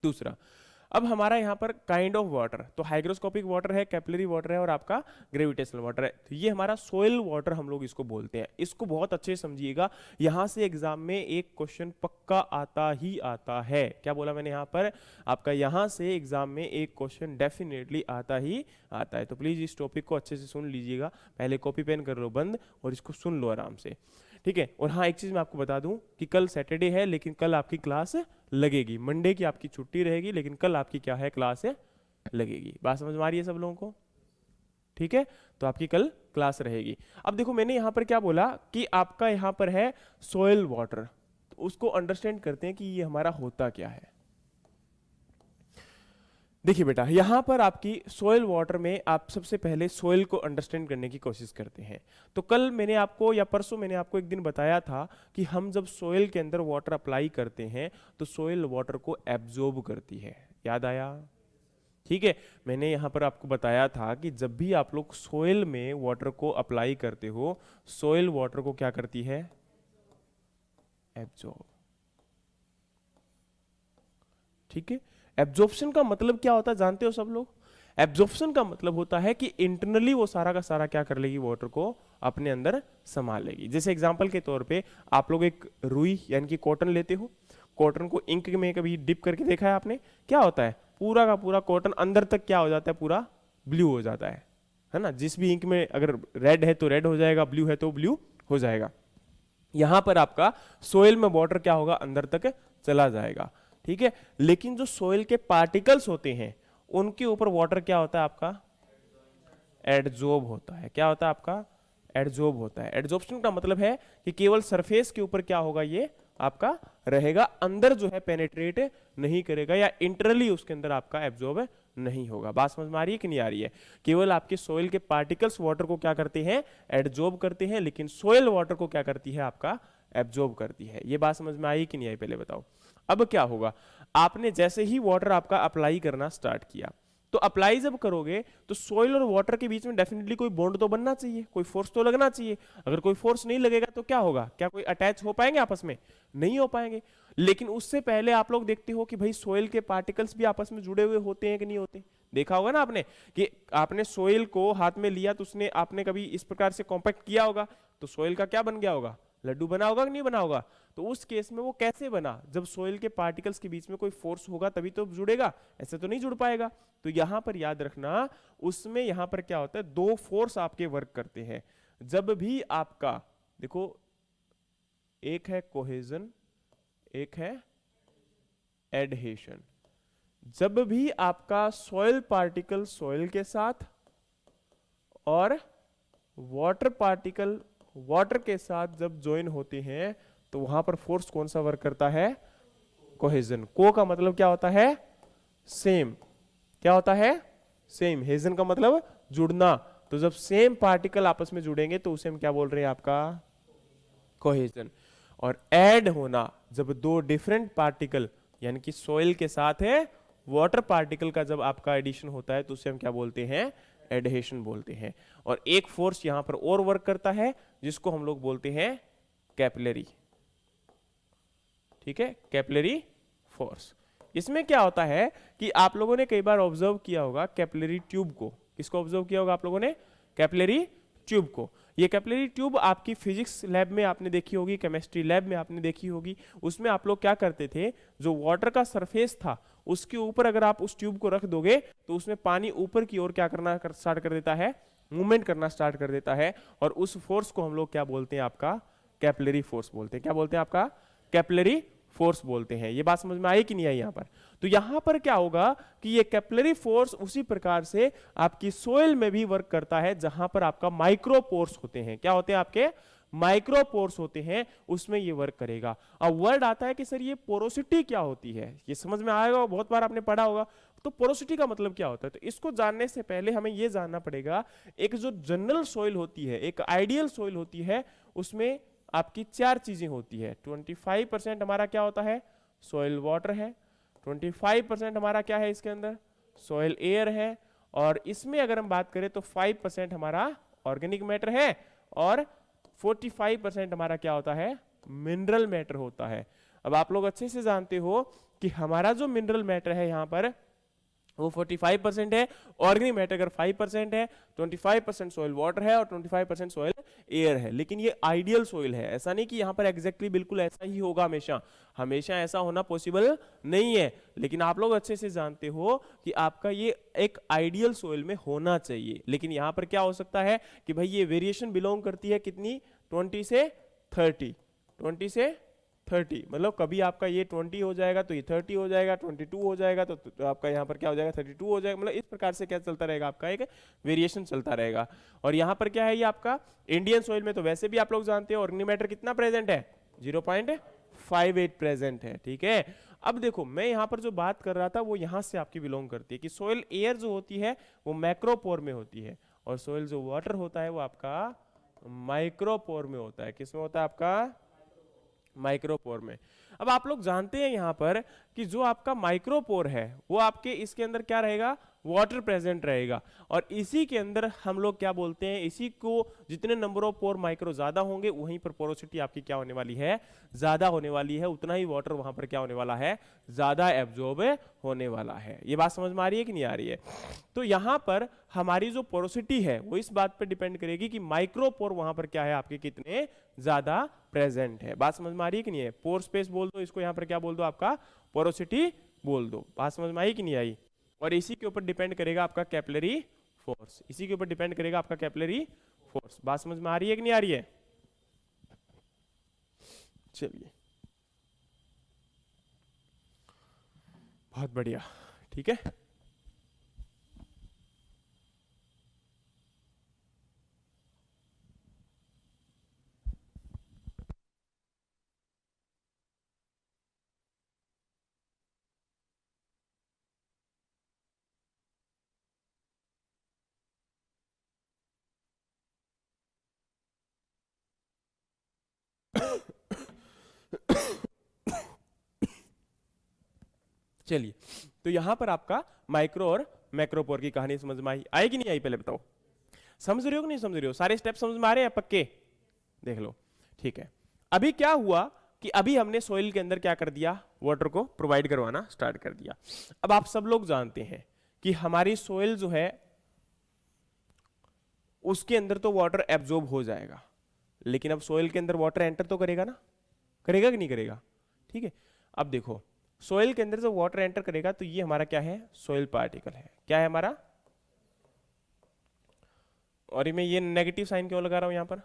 दूसरा, अब हमारा यहाँ पर काइंड ऑफ वाटर, तो हाइग्रोस्कोपिक वाटर है, कैपिलरी वाटर है और आपका ग्रेविटेशनल वाटर है। तो ये हमारा सोइल वाटर हम लोग इसको बोलते हैं। इसको बहुत अच्छे से समझिएगा, यहाँ से एग्जाम में एक क्वेश्चन पक्का आता ही आता है। क्या बोला मैंने यहाँ पर, आपका यहाँ से एग्जाम में एक क्वेश्चन डेफिनेटली आता ही आता है। तो प्लीज इस टॉपिक को अच्छे से सुन लीजिएगा, पहले कॉपी पेन कर लो बंद और इसको सुन लो आराम से, ठीक है। और हाँ, एक चीज मैं आपको बता दूं कि कल सैटरडे है, लेकिन कल आपकी क्लास लगेगी। मंडे की आपकी छुट्टी रहेगी, लेकिन कल आपकी क्या है, क्लास लगेगी। बात समझ में आ रही है सब लोगों को, ठीक है। तो आपकी कल क्लास रहेगी। अब देखो मैंने यहां पर क्या बोला कि आपका यहां पर है सोयल वाटर, तो उसको अंडरस्टैंड करते हैं कि ये हमारा होता क्या है। देखिए बेटा, यहां पर आपकी सोयल वाटर में आप सबसे पहले सोयल को अंडरस्टैंड करने की कोशिश करते हैं। तो कल मैंने आपको या परसों मैंने आपको एक दिन बताया था कि हम जब सोयल के अंदर वाटर अप्लाई करते हैं तो सोयल वाटर को एब्जॉर्ब करती है। याद आया, ठीक है। मैंने यहां पर आपको बताया था कि जब भी आप लोग सोयल में वाटर को अप्लाई करते हो, सोयल वाटर को क्या करती है, एब्जॉर्ब, ठीक है। एब्जॉर्प्शन का मतलब क्या होता है जानते हो सब लोग? एब्जॉर्प्शन का मतलब होता है कि इंटरनली वो सारा का सारा क्या कर लेगी, वाटर को अपने अंदर संभाल लेगी। जैसे एग्जांपल के तौर पे आप लोग एक रुई यानी कि कॉटन लेते हो, कॉटन को इंक में कभी डिप करके देखा है आपने? क्या होता है, पूरा का पूरा कॉटन अंदर तक क्या हो जाता है, पूरा ब्लू हो जाता है ना। जिस भी इंक में अगर रेड है तो रेड हो जाएगा, ब्लू है तो ब्लू हो जाएगा। यहां पर आपका सोयल में वाटर क्या होगा, अंदर तक चला जाएगा, ठीक है। लेकिन जो सोयल के पार्टिकल्स होते हैं उनके ऊपर वाटर क्या होता है आपका, एडजॉर्ब होता है। क्या होता है आपका, एडजॉर्ब होता है। एडजॉर्प्शन का मतलब है कि केवल सरफेस के ऊपर क्या होगा, ये आपका रहेगा, अंदर जो है पेनेट्रेट नहीं करेगा या इंटरनली उसके अंदर आपका एब्जॉर्ब नहीं होगा। बात समझ में आ रही है कि नहीं आ रही है? केवल आपके सोयल के पार्टिकल्स वाटर को क्या करते हैं, एडजॉर्ब करते हैं, लेकिन सोयल वाटर को क्या करती है, आपका एब्जॉर्ब करती है। ये बात समझ में आई कि नहीं आई, पहले बताओ। अब क्या होगा, आपने जैसे ही वाटर आपका अप्लाई करना स्टार्ट किया, तो अप्लाई जब करोगे तो सोइल और वाटर के बीच में डेफिनेटली कोई बॉन्ड तो बनना चाहिए, कोई फोर्स तो लगना चाहिए। अगर कोई फोर्स नहीं लगेगा तो क्या होगा, क्या कोई अटैच हो पाएंगे आपस में? नहीं हो पाएंगे। लेकिन उससे पहले आप लोग देखते हो कि भाई सोइल के पार्टिकल्स भी आपस में जुड़े हुए होते हैं कि नहीं होते? देखा होगा ना आपने कि आपने सोइल को हाथ में लिया तो उसने आपने कभी इस प्रकार से कॉम्पैक्ट किया होगा, तो सोइल का क्या बन गया होगा, लड्डू बना होगा कि नहीं बना होगा? तो उस केस में वो कैसे बना, जब सोइल के पार्टिकल्स के बीच में कोई फोर्स होगा तभी तो जुड़ेगा, ऐसे तो नहीं जुड़ पाएगा। तो यहां पर याद रखना, उसमें यहां पर क्या होता है, दो फोर्स आपके वर्क करते हैं। जब भी आपका देखो, एक है कोहेजन, एक है एडहेशन। जब भी आपका सॉइल पार्टिकल सॉइल के साथ और वाटर पार्टिकल वाटर के साथ जब ज्वाइन होते हैं तो वहां पर फोर्स कौन सा वर्क करता है, कोहेजन। को का मतलब क्या होता है, सेम। क्या होता है, सेम। हेजन का मतलब जुड़ना। तो जब सेम पार्टिकल आपस में जुड़ेंगे तो उसे हम क्या बोल रहे हैं, आपका कोहेजन। और ऐड होना, जब दो डिफरेंट पार्टिकल यानी कि सॉइल के साथ है वाटर पार्टिकल का जब आपका एडिशन होता है तो उसे हम क्या बोलते हैं, एडहेशन बोलते हैं। और एक फोर्स यहां पर और वर्क करता है जिसको हम लोग बोलते हैं कैपिलरी, ठीक है, कैपिलरी फोर्स। इसमें क्या होता है कि आप लोगों ने कई बार ऑब्जर्व किया होगा कैपिलरी ट्यूब को। किसको ऑब्जर्व किया होगा आप लोगों ने, कैपिलरी ट्यूब को। ये कैपिलरी ट्यूब आपकी फिजिक्स लैब में आपने देखी होगी, केमिस्ट्री लैब में आपने देखी होगी। उसमें आप लोग क्या करते थे, जो वाटर का सरफेस था उसके ऊपर अगर आप उस ट्यूब को रख दोगे तो उसमें पानी ऊपर की ओर क्या करना स्टार्ट कर देता है, मूवमेंट करना स्टार्ट कर देता है। और उस फोर्स को हम लोग क्या बोलते हैं, आपका कैपिलरी फोर्स बोलते हैं। क्या बोलते हैं, आपका कैपिलरी फोर्स बोलते हैं। ये बात समझ में आई कि नहीं आई यहां पर? तो यहां पर क्या होगा कि ये कैपिलरी फोर्स उसी प्रकार से आपकी सोइल में भी वर्क करता है, जहां पर आपका माइक्रोपोर्स होते हैं। क्या होते हैं, आपके माइक्रोपोर्स होते हैं, उसमें ये वर्क करेगा। अब वर्ड आता है कि सर ये पोरोसिटी क्या होती है, ये समझ में आएगा, बहुत बार आपने पढ़ा होगा। तो पोरोसिटी का मतलब क्या होता है, तो इसको जानने से पहले हमें यह जानना पड़ेगा, एक जो जनरल सोइल होती है, एक आइडियल सोइल होती है, उसमें आपकी चार चीजें होती है। 25% हमारा क्या होता है, सॉइल वाटर है। 25% हमारा क्या है, इसके अंदर सॉइल एयर है। और इसमें अगर हम बात करें तो 5% हमारा ऑर्गेनिक मैटर है और 45% हमारा क्या होता है, मिनरल मैटर होता है। अब आप लोग अच्छे से जानते हो कि हमारा जो मिनरल मैटर है यहाँ पर वो 45% है, ऑर्गेनिक मैटर अगर 5% है, 25% सोइल वाटर है और 25% सोइल एयर है। लेकिन ये आइडियल सोइल है, ऐसा नहीं कि यहाँ पर एग्जैक्टली बिल्कुल ऐसा ही होगा हमेशा, हमेशा ऐसा होना पॉसिबल नहीं है। लेकिन आप लोग अच्छे से जानते हो कि आपका ये एक आइडियल सोइल में होना चाहिए। लेकिन यहाँ पर क्या हो सकता है कि भाई ये वेरिएशन बिलोंग करती है कितनी, 20 से 30, 20 से 30, मतलब कभी आपका ये 20 हो जाएगा तो ये 30 हो जाएगा, 22 हो जाएगा तो आपका यहाँ पर क्या हो जाएगा 32 हो जाएगा। मतलब इस प्रकार से क्या चलता रहेगा, आपका एक वेरिएशन चलता रहेगा। और यहाँ पर क्या है, ये आपका इंडियन सोइल में तो वैसे भी आप लोग जानते हैं ऑर्गेनिक मैटर कितना प्रेजेंट है, 0.58 प्रेजेंट है। ठीक है, अब देखो मैं यहाँ पर जो बात कर रहा था वो यहाँ से आपकी बिलोंग करती है कि सोइल एयर जो होती है वो मैक्रोपोर में होती है और सोइल जो वाटर होता है वो आपका माइक्रोपोर में होता है। किस में होता है, आपका माइक्रोपोर में। अब आप लोग जानते हैं यहाँ पर कि जो आपका माइक्रोपोर है वो आपके इसके अंदर क्या रहेगा, वाटर प्रेजेंट रहेगा। और इसी के अंदर हम लोग क्या बोलते हैं, इसी को जितने नंबर ऑफ पोर माइक्रो ज्यादा होंगे वहीं पर पोरोसिटी आपकी क्या होने वाली है, ज्यादा होने वाली है, उतना ही वाटर वहां पर क्या होने वाला है, ज्यादा एब्जॉर्ब होने वाला है। ये बात समझ में आ रही है कि नहीं आ रही है? तो यहाँ पर हमारी जो पोरोसिटी है वो इस बात पर डिपेंड करेगी कि माइक्रोपोर वहां पर क्या है आपके कितने ज्यादा प्रेजेंट है। बात समझ में आ रही है कि नहीं है? पोर स्पेस बोल दो इसको, यहाँ पर क्या बोल दो, आपका पोरोसिटी बोल दो। बात समझ में आई कि नहीं आई? और इसी के ऊपर डिपेंड करेगा आपका कैपिलरी फोर्स, इसी के ऊपर डिपेंड करेगा आपका कैपिलरी फोर्स। बात समझ में आ रही है कि नहीं आ रही है? चलिए बहुत बढ़िया, ठीक है। चलिए, तो यहां पर आपका माइक्रो और मैक्रोपोर की कहानी समझ में आई कि नहीं आई? पहले बताओ, समझ रहे हो कि नहीं समझ रहे हो? सारे स्टेप समझ में आ रहे हैं पक्के? देख लो, ठीक है। अभी क्या हुआ कि अभी हमने सोइल के अंदर क्या कर दिया, वाटर को प्रोवाइड करवाना स्टार्ट कर दिया। अब आप सब लोग जानते हैं कि हमारी सोइल जो है उसके अंदर तो वाटर एब्जॉर्ब हो जाएगा, लेकिन अब सोइल के अंदर वाटर एंटर तो करेगा ना, करेगा कि नहीं करेगा? ठीक है, अब देखो सोइल के अंदर जब वाटर एंटर करेगा तो ये हमारा क्या है, सोइल पार्टिकल है। क्या है हमारा? और मैं ये नेगेटिव साइन क्यों लगा रहा हूं यहां पर?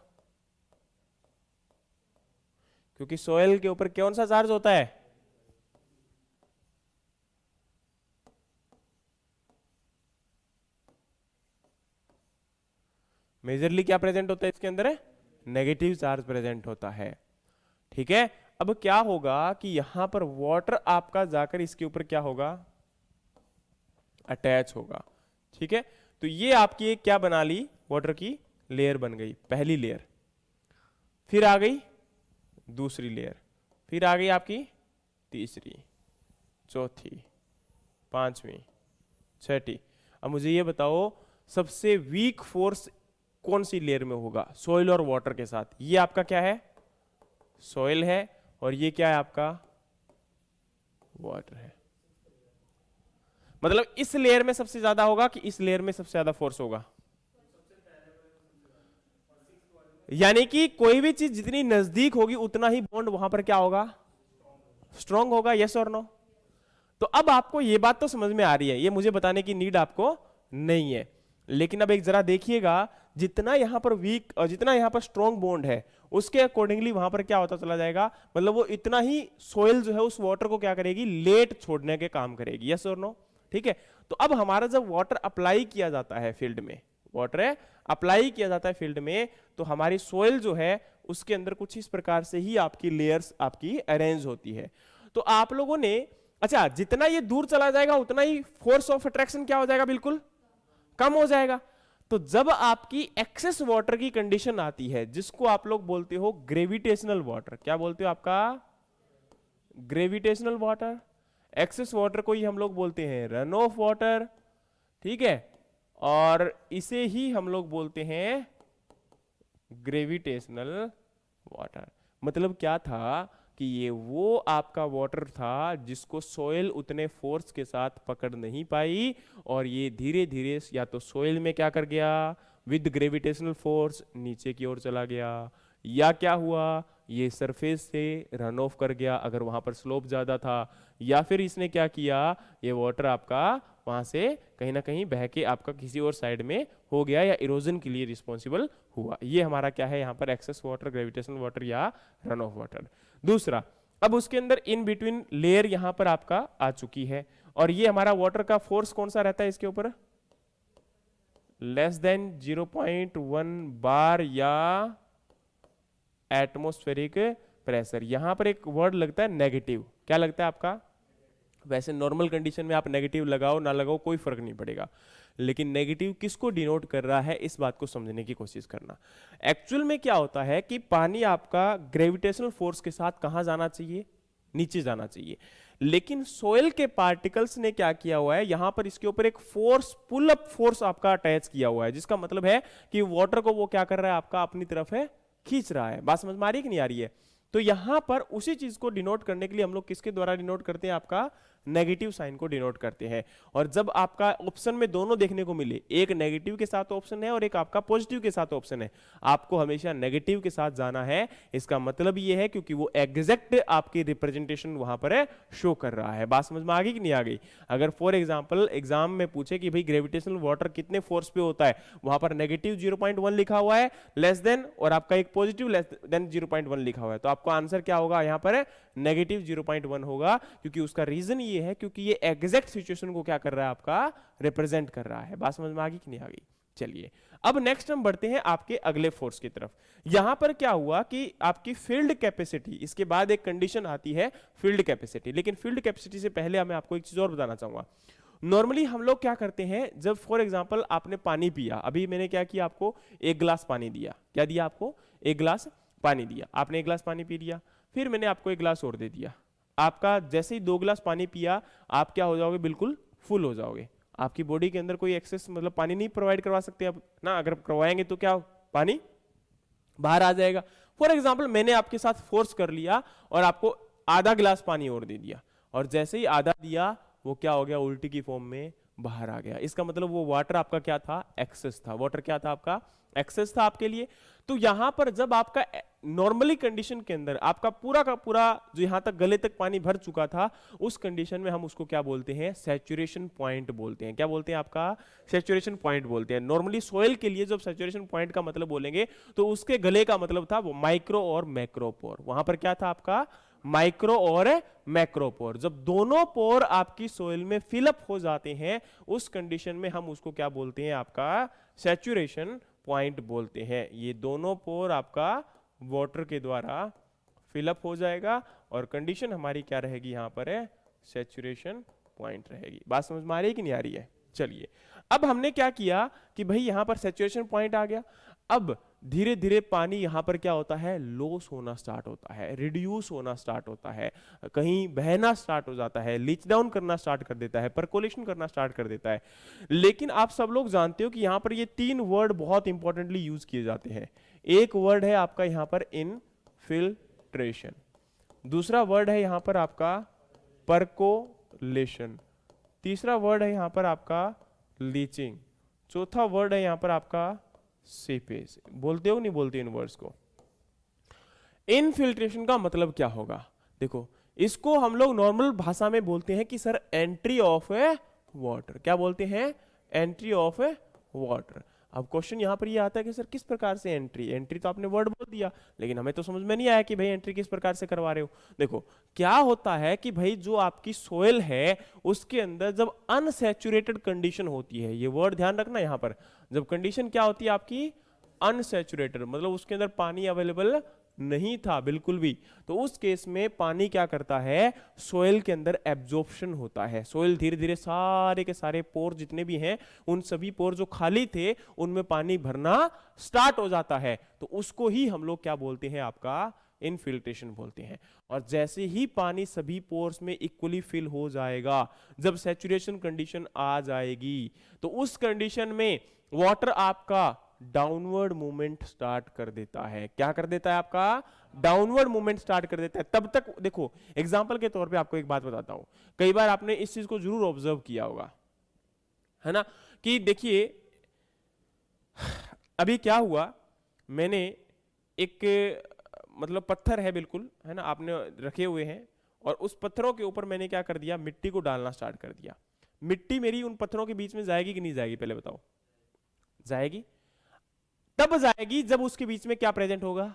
क्योंकि सोइल के ऊपर कौन सा चार्ज होता है? मेजरली क्या प्रेजेंट होता है इसके अंदर? है नेगेटिव चार्ज प्रेजेंट होता है। ठीक है, अब क्या होगा कि यहां पर वाटर आपका जाकर इसके ऊपर क्या होगा, अटैच होगा। ठीक है, तो ये आपकी एक क्या बना ली, वाटर की लेयर बन गई, पहली लेयर। फिर आ गई दूसरी लेयर, फिर आ गई आपकी तीसरी, चौथी, पांचवी, छठी। अब मुझे ये बताओ सबसे वीक फोर्स कौन सी लेयर में होगा, सॉइल और वाटर के साथ? ये आपका क्या है, सॉइल है, और ये क्या है आपका, वाटर है। मतलब इस लेयर में सबसे ज्यादा होगा कि इस लेयर में सबसे ज्यादा फोर्स होगा? यानी कि कोई भी चीज जितनी नजदीक होगी उतना ही बॉन्ड वहां पर क्या होगा, स्ट्रांग होगा। यस और नो? तो अब आपको ये बात तो समझ में आ रही है, ये मुझे बताने की नीड आपको नहीं है। लेकिन अब एक जरा देखिएगा, जितना यहां पर वीक और जितना यहां पर स्ट्रॉन्ग बॉन्ड है उसके अकॉर्डिंगली वहां पर क्या होता चला जाएगा, मतलब वो इतना ही सोइल जो है उस वाटर को क्या करेगी, लेट छोड़ने के काम करेगी। यस और नो? ठीक है, तो अब हमारा जब वाटर अप्लाई किया जाता है फील्ड में, वाटर अप्लाई किया जाता है फील्ड में, तो हमारी सोइल जो है उसके अंदर कुछ इस प्रकार से ही आपकी लेयर्स आपकी अरेंज होती है। तो आप लोगों ने, अच्छा जितना ये दूर चला जाएगा उतना ही फोर्स ऑफ अट्रैक्शन क्या हो जाएगा, बिल्कुल कम हो जाएगा। तो जब आपकी एक्सेस वाटर की कंडीशन आती है, जिसको आप लोग बोलते हो ग्रेविटेशनल वाटर, क्या बोलते हो आपका, ग्रेविटेशनल वाटर। एक्सेस वाटर को ही हम लोग बोलते हैं रन ऑफ वाटर। ठीक है, और इसे ही हम लोग बोलते हैं ग्रेविटेशनल वाटर। मतलब क्या था कि ये वो आपका वाटर था जिसको सोयल उतने फोर्स के साथ पकड़ नहीं पाई, और ये धीरे धीरे या तो सोयल में क्या कर गया, विद ग्रेविटेशनल फोर्स नीचे की ओर चला गया, या क्या हुआ, ये सरफेस से रन ऑफ कर गया अगर वहां पर स्लोप ज्यादा था, या फिर इसने क्या किया, ये वाटर आपका वहां से कहीं ना कहीं बह के आपका किसी और साइड में हो गया या इरोजन के लिए रिस्पॉन्सिबल हुआ। ये हमारा क्या है यहाँ पर, एक्सेस वाटर, ग्रेविटेशनल वाटर या रन ऑफ वाटर। दूसरा, अब उसके अंदर इन बिटवीन लेयर यहाँ पर आपका आ चुकी है, और ये हमारा वाटर का फोर्स कौन सा रहता है इसके ऊपर, लेस देन 0.1 बार या एटमॉस्फेरिक प्रेशर। यहां पर एक वर्ड लगता है नेगेटिव, क्या लगता है आपका, वैसे नॉर्मल कंडीशन में आप नेगेटिव लगाओ ना लगाओ कोई फर्क नहीं पड़ेगा, लेकिन नेगेटिव किसको डिनोट कर रहा है इस बात को समझने की कोशिश करना। एक्चुअल में क्या होता है कि पानी आपका ग्रेविटेशनल फोर्स के साथ कहां जाना चाहिए, नीचे जाना चाहिए, लेकिन सोयल के पार्टिकल्स ने क्या किया हुआ है, यहां पर इसके ऊपर एक फोर्स, पुल अप फोर्स आपका अटैच किया हुआ है, जिसका मतलब है कि वाटर को वो क्या कर रहा है, आपका अपनी तरफ है खींच रहा है। बात समझ में आ रही है कि नहीं आ रही है। तो यहां पर उसी चीज को डिनोट करने के लिए हम लोग किसके द्वारा डिनोट करते हैं, आपका नेगेटिव साइन को डिनोट करते हैं। और जब आपका ऑप्शन में दोनों देखने को मिले, एक नेगेटिव के साथ ऑप्शन है और एक आपका पॉजिटिव के साथ ऑप्शन है, आपको हमेशा नेगेटिव के साथ जाना है। इसका मतलब ये है क्योंकि वो एग्जैक्ट आपकी रिप्रेजेंटेशन वहां पर शो कर रहा है। बात समझ में आ गई कि नहीं आ गई। अगर फॉर एग्जाम्पल एग्जाम में पूछे कि भाई ग्रेविटेशनल वाटर कितने फोर्स पे होता है, वहां पर नेगेटिव 0.1 लिखा हुआ है लेस देन, और आपका एक पॉजिटिव लेस देन 0.1 लिखा हुआ है, तो आपका आंसर क्या होगा, यहाँ पर नेगेटिव 0.1 होगा, क्योंकि उसका रीजन ये है क्योंकि ये एग्जैक्ट सिचुएशन को क्या कर रहा है, आपका रिप्रेजेंट कर रहा है। बात समझ में आ गई कि नहीं आ गई। चलिए अब नेक्स्ट हम बढ़ते हैं आपके अगले फोर्स की तरफ। यहां पर क्या हुआ कि आपकी फील्ड कैपेसिटी, इसके बाद एक कंडीशन आती है फील्ड कैपेसिटी, लेकिन फील्ड कैपेसिटी से पहले मैं आपको एक चीज और बताना चाहूंगा। नॉर्मली हम लोग क्या करते हैं, जब फॉर एग्जांपल आपने पानी पिया, अभी मैंने क्या किया, आपको एक गिलास पानी दिया, क्या दिया आपको, एक गिलास पानी दिया, आपने एक गिलास पानी पी लिया, फिर मैंने आपको एक गिलास और दे दिया। आपका जैसे ही 2 गिलास पानी पिया, आप क्या हो जाओगे, बिल्कुल फुल हो जाओगे। आपकी बॉडी के अंदर कोई एक्सेस मतलब पानी नहीं प्रोवाइड करवा सकते आप ना, अगर करवाएंगे तो क्या पानी बाहर आ जाएगा। फॉर एग्जाम्पल मैंने आपके साथ फोर्स कर लिया और आपको आधा गिलास पानी और दे दिया, और जैसे ही आधा दिया वो क्या हो गया, उल्टी की फॉर्म में बाहर आ गया। इसका मतलब वो वाटर आपका क्या था, एक्सेस था। वाटर क्या था, आपका एक्सेस था आपके लिए। तो यहां पर जब आपका नॉर्मली कंडीशन के अंदर आपका पूरा का पूरा जो यहां तक गले तक पानी भर चुका था, उस कंडीशन में हम उसको क्या बोलते हैं, सैचुरेशन पॉइंट बोलते हैं। क्या बोलते हैं, आपका सैचुरेशन पॉइंट बोलते हैं। नॉर्मली सोयल के लिए जब सैचुरेशन पॉइंट का मतलब बोलेंगे तो उसके गले का मतलब था वो माइक्रो और मैक्रोपोर। वहां पर क्या था आपका, माइक्रो और मैक्रोपोर। जब दोनों पोर आपकी सोयल में फिलअप हो जाते हैं, उस कंडीशन में हम उसको क्या बोलते हैं, आपका सैचुरेशन पॉइंट बोलते हैं। ये दोनों पोर आपका वाटर के द्वारा फिलअप हो जाएगा और कंडीशन हमारी क्या रहेगी, यहां पर है सैचुरेशन पॉइंट रहेगी। बात समझ में आ रही है कि नहीं आ रही है। चलिए अब हमने क्या किया कि भाई यहां पर सैचुरेशन पॉइंट आ गया। अब धीरे धीरे पानी यहां पर क्या होता है, लॉस होना स्टार्ट होता है, रिड्यूस होना स्टार्ट होता है, कहीं बहना स्टार्ट हो जाता है, लीच डाउन करना स्टार्ट कर देता है, परकोलेशन करना स्टार्ट कर देता है। लेकिन आप सब लोग जानते हो कि यहां पर ये 3 वर्ड बहुत इंपॉर्टेंटली यूज किए जाते हैं। एक वर्ड है आपका यहां पर इनफिल्ट्रेशन, दूसरा वर्ड है यहां पर आपका परकोलेशन, तीसरा वर्ड है यहां पर आपका लीचिंग, चौथा वर्ड है यहां पर आपका सीपेज। बोलते हो नहीं बोलते इन वर्ड्स को। इनफिल्ट्रेशन का मतलब क्या होगा, देखो इसको हम लोग नॉर्मल भाषा में बोलते हैं कि sir entry of A water. क्या बोलते हैं, एंट्री ऑफ ए वाटर। अब क्वेश्चन यहां पर ये आता है कि सर किस प्रकार से एंट्री, एंट्री तो आपने वर्ड बोल दिया लेकिन हमें तो समझ में नहीं आया कि भाई एंट्री किस प्रकार से करवा रहे हो। देखो क्या होता है कि भाई जो आपकी सोयल है उसके अंदर जब अनसैचुरेटेड कंडीशन होती है, ये वर्ड ध्यान रखना यहां पर, जब कंडीशन क्या होती है आपकी अनसैचुरेटेड, मतलब उसके अंदर पानी अवेलेबल नहीं था बिल्कुल भी, तो उस केस में पानी क्या करता है, सोयल के अंदर एब्जॉर्प्शन होता है। सोयल धीरे धीरे सारे के सारे पोर जितने भी हैं, उन सभी पोर जो खाली थे उनमें पानी भरना स्टार्ट हो जाता है। तो उसको ही हम लोग क्या बोलते हैं, आपका इनफिल्ट्रेशन बोलते हैं। और जैसे ही पानी सभी पोर्स में इक्वली फिल हो जाएगा, जब सैचुरेशन कंडीशन आ जाएगी, तो उस कंडीशन में वाटर आपका डाउनवर्ड मूवमेंट स्टार्ट कर देता है। क्या कर देता है? आपका डाउनवर्ड मूवमेंट स्टार्ट कर देता है। तब तक देखो, एग्जांपल के तौर पे आपको एक बात बताता हूं, कई बार आपने इस चीज को जरूर ऑब्जर्व किया होगा, है ना, कि देखिए अभी क्या हुआ, मैंने एक मतलब पत्थर है बिल्कुल, है ना, आपने रखे हुए हैं, और उस पत्थरों के ऊपर मैंने क्या कर दिया, मिट्टी को डालना स्टार्ट कर दिया। मिट्टी मेरी उन पत्थरों के बीच में जाएगी कि नहीं जाएगी? पहले बताओ। जाएगी। तब जाएगी जब उसके बीच में क्या प्रेजेंट होगा?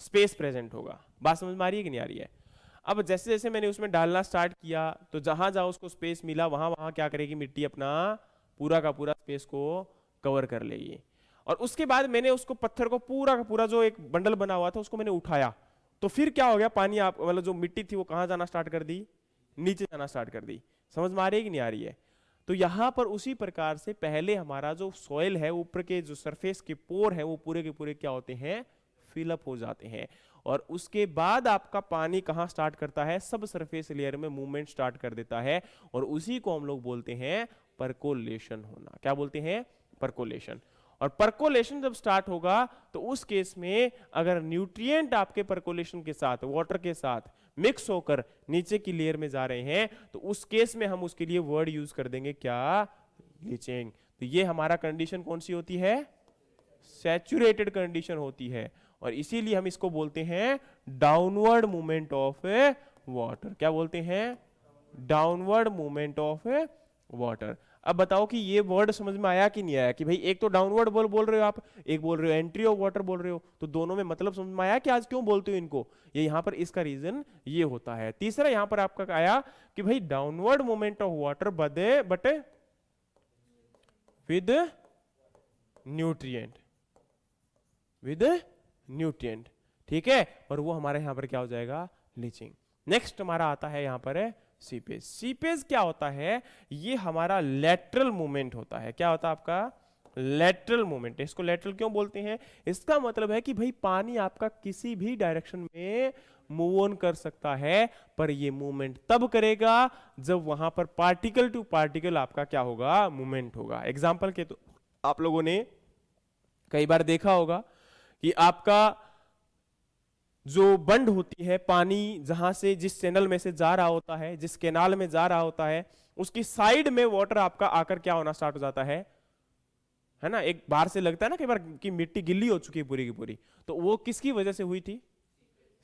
स्पेस प्रेजेंट होगा। बात समझ में आ रही है कि नहीं आ रही है? अब जैसे जैसे मैंने उसमें डालना स्टार्ट किया, तो जहां जहां उसको स्पेस मिला वहां वहां क्या करेगी, मिट्टी अपना पूरा का पूरा स्पेस को कवर कर लेगी। और उसके बाद मैंने उसको पत्थर को पूरा का पूरा जो एक बंडल बना हुआ था उसको मैंने उठाया, तो फिर क्या हो गया, पानी आप मतलब जो मिट्टी थी वो कहां जाना स्टार्ट कर दी? नीचे जाना स्टार्ट कर दी। समझ में आ रही है कि नहीं आ रही है? तो यहां पर उसी प्रकार से पहले हमारा जो सॉइल है, ऊपर के जो सरफेस के पोर है वो पूरे के पूरे क्या होते हैं? फिलअप हो जाते हैं। और उसके बाद आपका पानी कहां स्टार्ट करता है? सब सरफेस लेयर में मूवमेंट स्टार्ट कर देता है, और उसी को हम लोग बोलते हैं परकोलेशन होना। क्या बोलते हैं? परकोलेशन। और परकोलेशन जब स्टार्ट होगा तो उस केस में अगर न्यूट्रिएंट आपके परकोलेशन के साथ, वाटर के साथ मिक्स होकर नीचे की लेयर में जा रहे हैं, तो उस केस में हम उसके लिए वर्ड यूज कर देंगे क्या? लीचिंग। तो ये हमारा कंडीशन कौन सी होती है? सैचुरेटेड कंडीशन होती है, और इसीलिए हम इसको बोलते हैं डाउनवर्ड मूवमेंट ऑफ वाटर। क्या बोलते हैं? Downward movement of water. अब बताओ कि ये वर्ड समझ में आया कि नहीं आया? कि भाई एक तो डाउनवर्ड बोल रहे हो आप, एक बोल रहे हो एंट्री ऑफ वाटर बोल रहे हो, तो दोनों में मतलब समझ में आया कि आज क्यों बोलते हो इनको? ये यहां पर इसका रीजन ये होता है। तीसरा यहां पर आपका आया कि भाई downward movement of water but with nutrient, with nutrient, ठीक है, और वो हमारे यहां पर क्या हो जाएगा? लीचिंग। नेक्स्ट हमारा आता है यहां पर सीपेज। सीपेज क्या होता है? ये हमारा लेटरल मूवमेंट होता है। क्या होता है आपका? Lateral movement. इसको लेटरल क्यों बोलते हैं? इसका मतलब है कि भाई पानी आपका किसी भी डायरेक्शन में मूव ऑन कर सकता है, पर ये मूवमेंट तब करेगा जब वहां पर पार्टिकल टू पार्टिकल आपका क्या होगा? मूवमेंट होगा। एग्जांपल के तो आप लोगों ने कई बार देखा होगा कि आपका जो बंड होती है, पानी जहां से जिस चैनल में से जा रहा होता है, जिस कैनाल में जा रहा होता है, उसकी साइड में वाटर आपका आकर क्या होना स्टार्ट हो जाता है ना? एक बाहर से लगता है ना कई बार कि मिट्टी गिल्ली हो चुकी है पूरी की पूरी, तो वो किसकी वजह से हुई थी?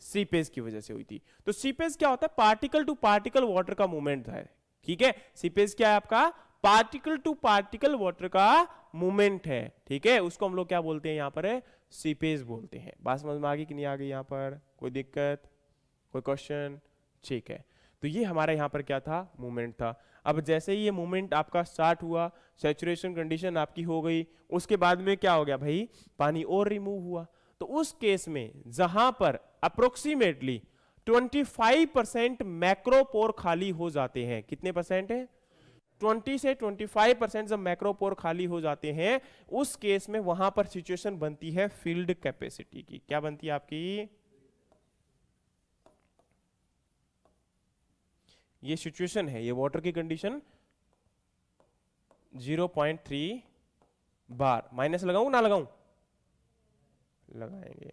सीपेज की वजह से हुई थी। तो सीपेज क्या होता है? पार्टिकल टू पार्टिकल वाटर का मूवमेंट है, ठीक है। सीपेज क्या है आपका? पार्टिकल टू पार्टिकल वाटर का मूवमेंट है, ठीक है। उसको हम लोग क्या बोलते हैं? यहां पर सीपेज बोलते हैं। बात समझ में आ गई कि नहीं आ गई? यहां पर कोई दिक्कत, कोई क्वेश्चन? ठीक है, तो ये हमारा यहां पर क्या था? मूवमेंट था। अब जैसे ही ये मूवमेंट आपका स्टार्ट हुआ, सैचुरेशन कंडीशन आपकी हो गई, उसके बाद में क्या हो गया भाई? पानी और रिमूव हुआ। तो उस केस में जहां पर अप्रोक्सीमेटली 25% मैक्रोपोर खाली हो जाते हैं, कितने परसेंट है? 20 से 25% जब मैक्रोपोर खाली हो जाते हैं, उस केस में वहां पर सिचुएशन बनती है फील्ड कैपेसिटी की। क्या बनती है आपकी? ये सिचुएशन है, ये वाटर की कंडीशन 0.3 बार। माइनस लगाऊं ना लगाऊं? लगाएंगे,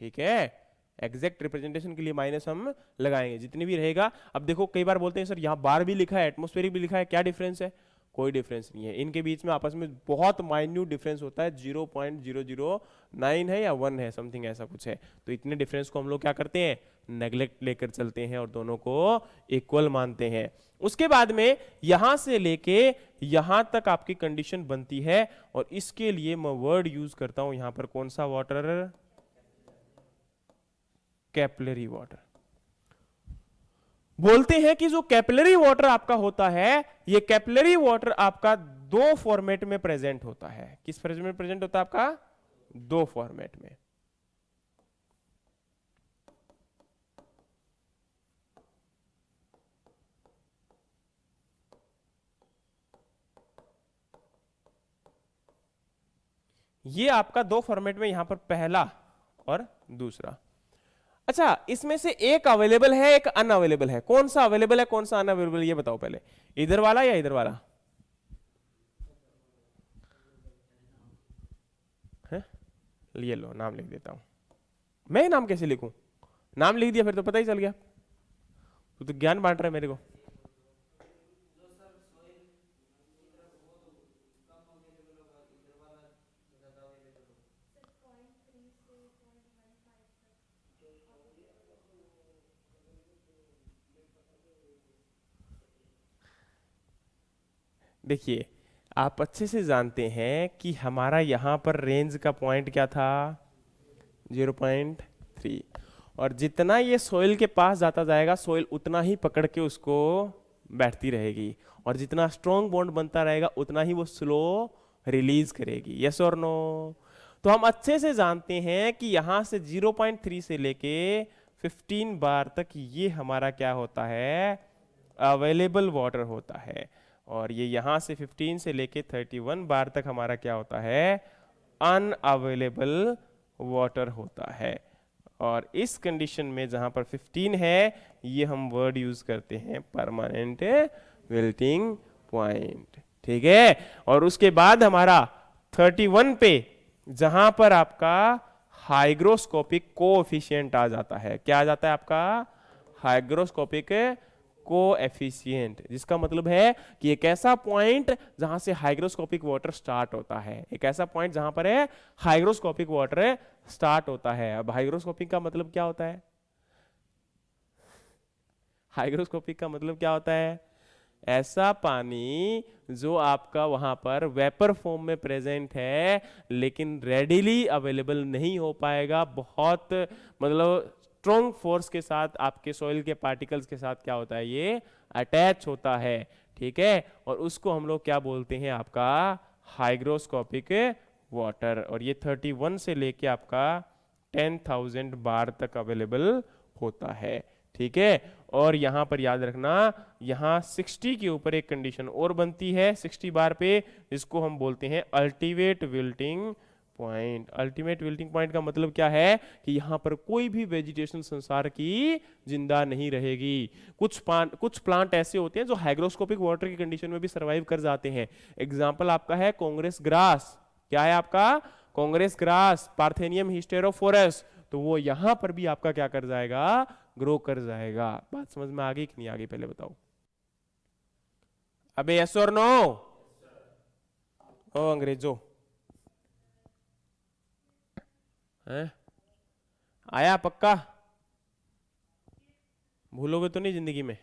ठीक है। एग्जैक्ट रिप्रेजेंटेशन के लिए माइनस हम लगाएंगे, जितनी भी रहेगा। अब देखो कई बार बोलते हैं सर यहाँ बार भी लिखा है, एटमॉस्फेरिक भी लिखा है, क्या डिफरेंस है? कोई डिफरेंस नहीं है, इनके बीच में आपस में बहुत माइन्यूट डिफरेंस होता है, 0.009 है या 1 है, समथिंग ऐसा कुछ है। तो इतने डिफरेंस को हम लोग क्या करते हैं? नेग्लेक्ट लेकर चलते हैं और दोनों को इक्वल मानते हैं। उसके बाद में यहां से लेके यहां तक आपकी कंडीशन बनती है, और इसके लिए मैं वर्ड यूज करता हूं यहां पर, कौन सा वाटर? Capillary water. बोलते हैं कि जो कैपिलरी वाटर आपका होता है, ये कैपिलरी वाटर आपका दो फॉर्मेट में प्रेजेंट होता है। किस फॉर्मेट में प्रेजेंट होता है आपका? दो फॉर्मेट में। ये आपका दो फॉर्मेट में, यहां पर पहला और दूसरा। अच्छा, इसमें से एक अवेलेबल है, एक अनअवेलेबल है। कौन सा अवेलेबल है, कौन सा अनअवेलेबल, ये बताओ पहले। इधर वाला या इधर वाला? ये लो नाम लिख देता हूं। मैं नाम कैसे लिखूं? नाम लिख दिया फिर तो पता ही चल गया। तू तो ज्ञान बांट रहा है मेरे को। देखिए आप अच्छे से जानते हैं कि हमारा यहाँ पर रेंज का पॉइंट क्या था, 0.3। और जितना ये सोइल के पास जाता जाएगा सोइल उतना ही पकड़ के उसको बैठती रहेगी, और जितना स्ट्रॉन्ग बॉन्ड बनता रहेगा उतना ही वो स्लो रिलीज करेगी। यस और नो? तो हम अच्छे से जानते हैं कि यहां से 0.3 से लेके 15 बार तक ये हमारा क्या होता है, अवेलेबल वाटर होता है। और ये यहां से 15 से लेके 31 बार तक हमारा क्या होता है, अनअवेलेबल वाटर होता है। और इस कंडीशन में जहां पर 15 है ये हम वर्ड यूज करते हैं परमानेंट विल्टिंग पॉइंट। ठीक है। और उसके बाद हमारा 31 पे जहां पर आपका हाइग्रोस्कोपिक कोएफिशिएंट आ जाता है, क्या आ जाता है आपका, हाइग्रोस्कोपिक कोएफिशिएंट, जिसका मतलब है कि एक ऐसा पॉइंट जहां से हाइग्रोस्कोपिक वाटर स्टार्ट होता है, एक ऐसा पॉइंट जहां पर है हाइग्रोस्कोपिक वाटर स्टार्ट होता है। अब हाइग्रोस्कोपिक का मतलब क्या होता है, हाइग्रोस्कोपिक का मतलब क्या होता है, ऐसा पानी जो आपका वहां पर वेपर फॉर्म में प्रेजेंट है लेकिन रेडिली अवेलेबल नहीं हो पाएगा, बहुत मतलब स्ट्रॉन्ग फोर्स के साथ आपके सॉइल के पार्टिकल्स के साथ क्या होता है, ये अटैच होता है। ठीक है। और उसको हम लोग क्या बोलते हैं, आपका हाइग्रोस्कोपिक वाटर। और ये 31 से लेके आपका 10,000 बार तक अवेलेबल होता है। ठीक है। और यहां पर याद रखना, यहां 60 के ऊपर एक कंडीशन और बनती है 60 बार पे, जिसको हम बोलते हैं ultimate wilting point. Ultimate wilting point का मतलब क्या है कि यहां पर कोई भी वेजिटेशन संसार की जिंदा नहीं रहेगी। कुछ प्लांट ऐसे होते हैं जो हाइग्रोस्कोपिक वाटर की कंडीशन में भी सरवाइव कर जाते हैं। एग्जांपल आपका है कांग्रेस ग्रास। क्या है आपका, कांग्रेस ग्रास, पार्थेनियम हिस्टेरोफोरस। तो वो यहां पर भी आपका क्या कर जाएगा, ग्रो कर जाएगा। बात समझ में आ गई कि नहीं आ गई, पहले बताओ। अबे यस और नो? ओ अंग्रेजों, हैं? आया पक्का? भूलोगे तो नहीं जिंदगी में?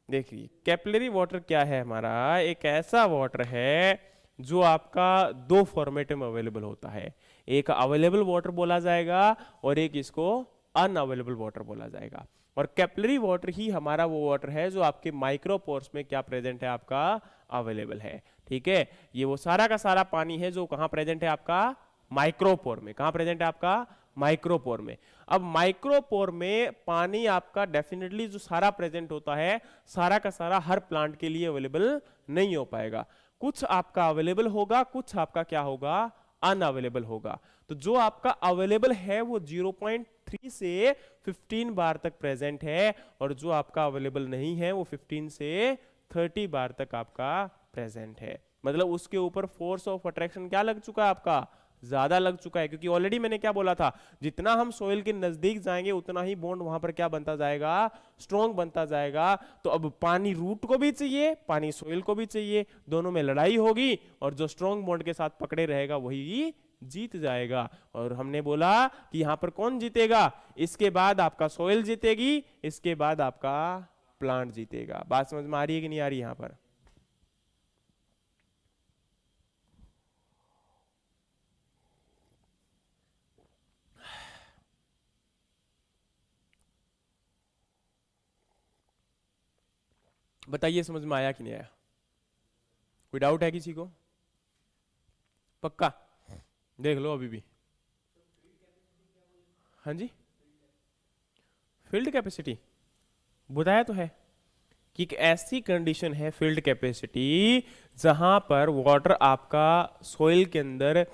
देखिए कैपिलरी वाटर क्या है हमारा, एक ऐसा वाटर है जो आपका दो फॉर्मेट में अवेलेबल होता है। एक अवेलेबल वाटर बोला जाएगा और एक इसको अनअवेलेबल वाटर बोला जाएगा। और कैपिलरी वाटर ही हमारा वो वाटर है जो आपके माइक्रोपोर्स में क्या प्रेजेंट है, आपका अवेलेबल है। ठीक है। ये वो सारा का सारा पानी है जो कहां प्रेजेंट है, आपका माइक्रोपोर में। कहां प्रेजेंट है, आपका माइक्रोपोर में। अब माइक्रोपोर में पानी आपका डेफिनेटली जो सारा प्रेजेंट होता है, सारा का सारा हर प्लांट के लिए अवेलेबल नहीं हो पाएगा। कुछ आपका अवेलेबल होगा, कुछ आपका क्या होगा, अनअवेलेबल होगा। तो जो आपका अवेलेबल है वो 0.3 से 15 बार तक प्रेजेंट है, और जो आपका अवेलेबल नहीं है वो 15 से 30 बार तक आपका प्रेजेंट है। मतलब उसके ऊपर फोर्स ऑफ अट्रैक्शन क्या लग चुका है, आपका ज्यादा लग चुका है। क्योंकि ऑलरेडी मैंने क्या बोला था, जितना हम सोइल के नजदीक जाएंगे उतना ही बॉन्ड वहां पर क्या बनता जाएगा, स्ट्रॉन्ग बनता जाएगा। तो अब पानी रूट को भी चाहिए, पानी सोइल को भी चाहिए, दोनों में लड़ाई होगी, और जो स्ट्रॉन्ग बॉन्ड के साथ पकड़े रहेगा वही जीत जाएगा। और हमने बोला कि यहां पर कौन जीतेगा, इसके बाद आपका सोइल जीतेगी, इसके बाद आपका प्लांट जीतेगा। बात समझ में आ रही है कि नहीं आ रही? यहां पर बताइए समझ में आया कि नहीं आया? कोई डाउट है किसी को? पक्का देख लो अभी भी। हाँ जी, फील्ड कैपेसिटी बताया तो है कि एक ऐसी कंडीशन है फील्ड कैपेसिटी जहां पर वाटर आपका सॉइल के अंदर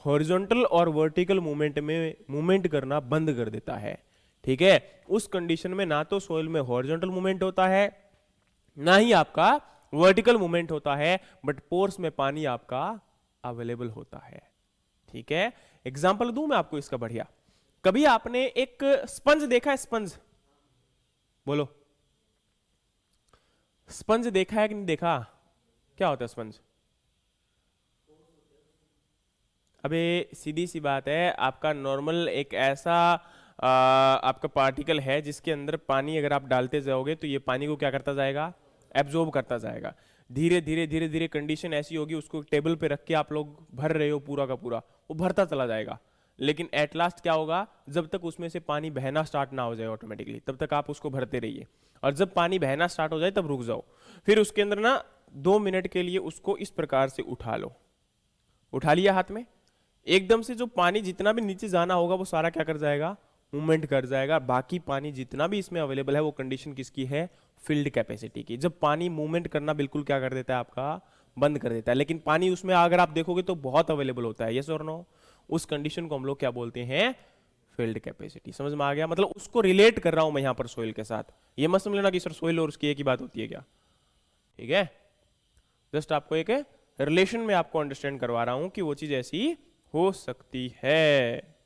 हॉरिजॉन्टल और वर्टिकल मूवमेंट करना बंद कर देता है। ठीक है। उस कंडीशन में ना तो सॉइल में हॉरिजॉन्टल मूवमेंट होता है, ना ही आपका वर्टिकल मूवमेंट होता है, बट पोर्स में पानी आपका अवेलेबल होता है। ठीक है, एग्जाम्पल दूं मैं आपको इसका बढ़िया। कभी आपने एक स्पंज देखा है? स्पंज बोलो, स्पंज देखा है कि नहीं देखा? क्या होता है स्पंज? अबे सीधी सी बात है, आपका नॉर्मल एक ऐसा आपका पार्टिकल है जिसके अंदर पानी अगर आप डालते जाओगे तो ये पानी को क्या करता जाएगा? एब्जॉर्ब करता जाएगा। धीरे धीरे धीरे धीरे कंडीशन ऐसी होगी, उसको टेबल पे रख के आप लोग भर रहे हो पूरा का पूरा, वो भरता चला जाएगा। लेकिन एट लास्ट क्या होगा, जब तक उसमें से पानी बहना स्टार्ट ना हो जाए ऑटोमेटिकली, तब तक आप उसको भरते रहिए, और जब पानी बहना स्टार्ट हो जाए तब रुक जाओ। फिर उसके अंदर ना 2 मिनट के लिए उसको इस प्रकार से उठा लो। उठा लिया हाथ में, एकदम से जो पानी जितना भी नीचे जाना होगा वो सारा क्या कर जाएगा? मूवमेंट कर जाएगा। बाकी पानी जितना भी इसमें अवेलेबल है वो कंडीशन किसकी है? फील्ड कैपेसिटी की। जब पानी मूवमेंट करना बिल्कुल क्या कर देता है आपका? बंद कर देता है। लेकिन पानी उसमें अगर आप देखोगे तो बहुत अवेलेबल होता है, यस और नो? उस कंडीशन को हम लोग क्या बोलते हैं? Field capacity. समझ में आ गया? मतलब उसको रिलेट कर रहा हूं मैं यहां पर सोइल के साथ। ये मत समझ लेना कि सर सोइल और उसकी एक ही बात होती है क्या। ठीक है, जस्ट आपको एक रिलेशन में आपको अंडरस्टैंड करवा रहा हूं कि वो चीज ऐसी हो सकती है।